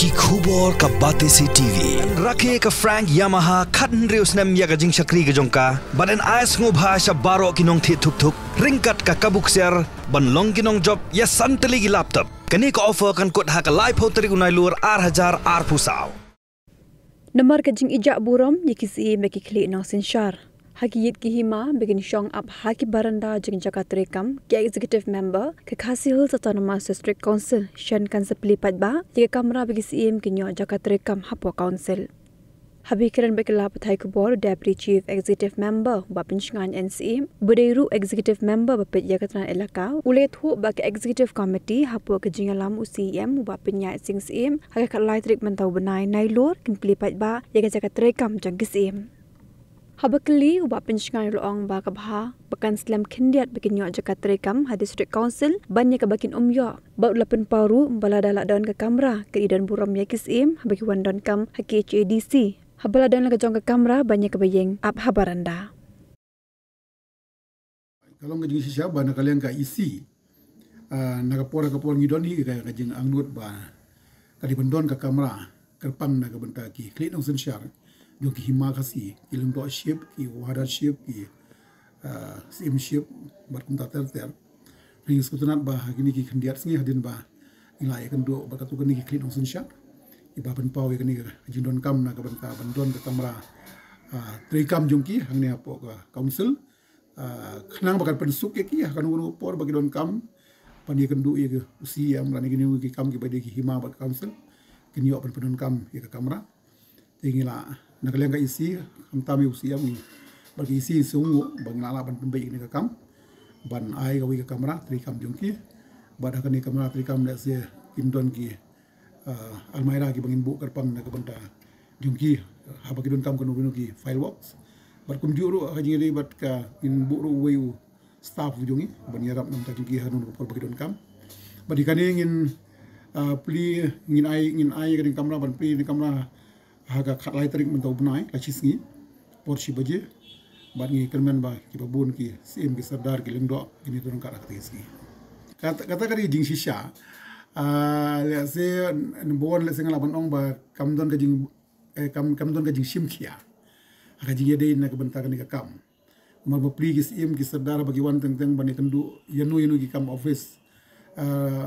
ki khubor ka bate si TV rakhe ka Frank Yamaha khatn reus nam ya ka jing shakri ka jongka baden ais ngo bha sha baro kinong thi thuk thuk ringkat ka kabuk ser ban long kinong job ya santali gi laptop kani ka offer kan kot ha ka live hoteri unai lur 8000 ar pusau Namar ka jing ijak burom yikisi meki kli no sinshar Hakiyit ki hima begin shong up haki baranda jing jagat rekam ki executive member ke Khasi Hills Autonomous District Council shan kan sepli padba ki kamera begi CM ki nyo jagat rekam hapo council Habi kiran bekla pathai kubor deputy chief executive member ba pinshngan NCM budeiru executive member ba pet yakatran elaka ule thu ba ke executive committee hapo ke jingalam UCM ba pinya sing CM ha ka laitrik mentau benai nailor kin pli padba yaga jagat rekam jang CM Habakli uba pinshngan loong ba kabha bakan slam khindiat bikin yo jakat rekam ha district council banyak bakin umyo ba ulapen paru balada don ke kamera ke idan buram yakisim bagi wandon kam ha KHADC habala dan jong ke kamera banyak kebayeng ap habaranda kalau ngajing sisya ba na kalian ka isi nakapora kapor ngidon hi ka kajing angnut ba kadi bendon ka kamera kerpang na ka benta ki klik nong sensyar yung ki hima kasi ki lengdo ship ki wada ship ki sim ship bar kum tater ter ring skutunat ba gini ki khendiat singi hadin ba ilai kan do ba katu gini ki klik nong sensyar iba pen pau gini jindon kam na ka benta bendon ka kamera trikam jungki hang ne apo ka council khnang bakat pensuk ki kan unu por bagi don kam pani kan du ye usi am rani gini ki kam ki bade ki hima bat council kini yo pen pendon kam ye ka kamera tingila nakalian ka isi kami usi am bagi isi sungu bang nala ban pembaik ni ka kam ban ai ka wi ka kamera trikam jungki bada kan ni kamera trikam da se indon ki almaira ki bangin bu kerpang na ka benda jungki ha bagi don kam kan unu ki fireworks bar kum juru ha jiri bat ka in bu ru weu staff jungi ban yarap nam ta jungki hanun ko bagi don kam badi kan ingin pli ngin ai ka kamera ban pli ni kamera haga khat lai tarik mentau benai la chisngi porsi baje ban ngi kermen ba ki babun ki sim ki sardar ki lengdo ini turun ka rakti ski kata kari jing shisha le se bon le sengala ban ong ba kamdon ka jing kamdon ka jing sim kia aga jing yede na ka benta ka ni ka kam ma ba pli ki sim ki sardar bagi wan teng teng ban ni kendu yanu ki kam office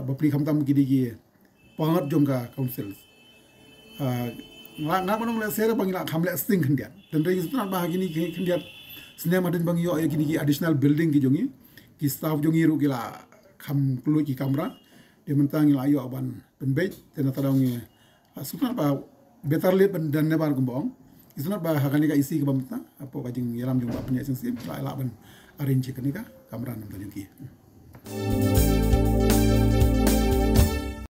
ba pli kam tam ki digi pangat jong ka council nak manong le sera bangila khamle sting khendiat dan rei sunat bah gini khendiat sinem adin bang yo gini ki additional building ki jongi ki staff jongi ru gila kham klu ki kamera de mentang ila yo ban penbet tena tadang sunat bah betar le dan ne bar gumbong sunat bah hakani ka isi ke bamta apo kajing yaram jong ba punya sensim la ban arrange ka ni ka kamera nam ta jongi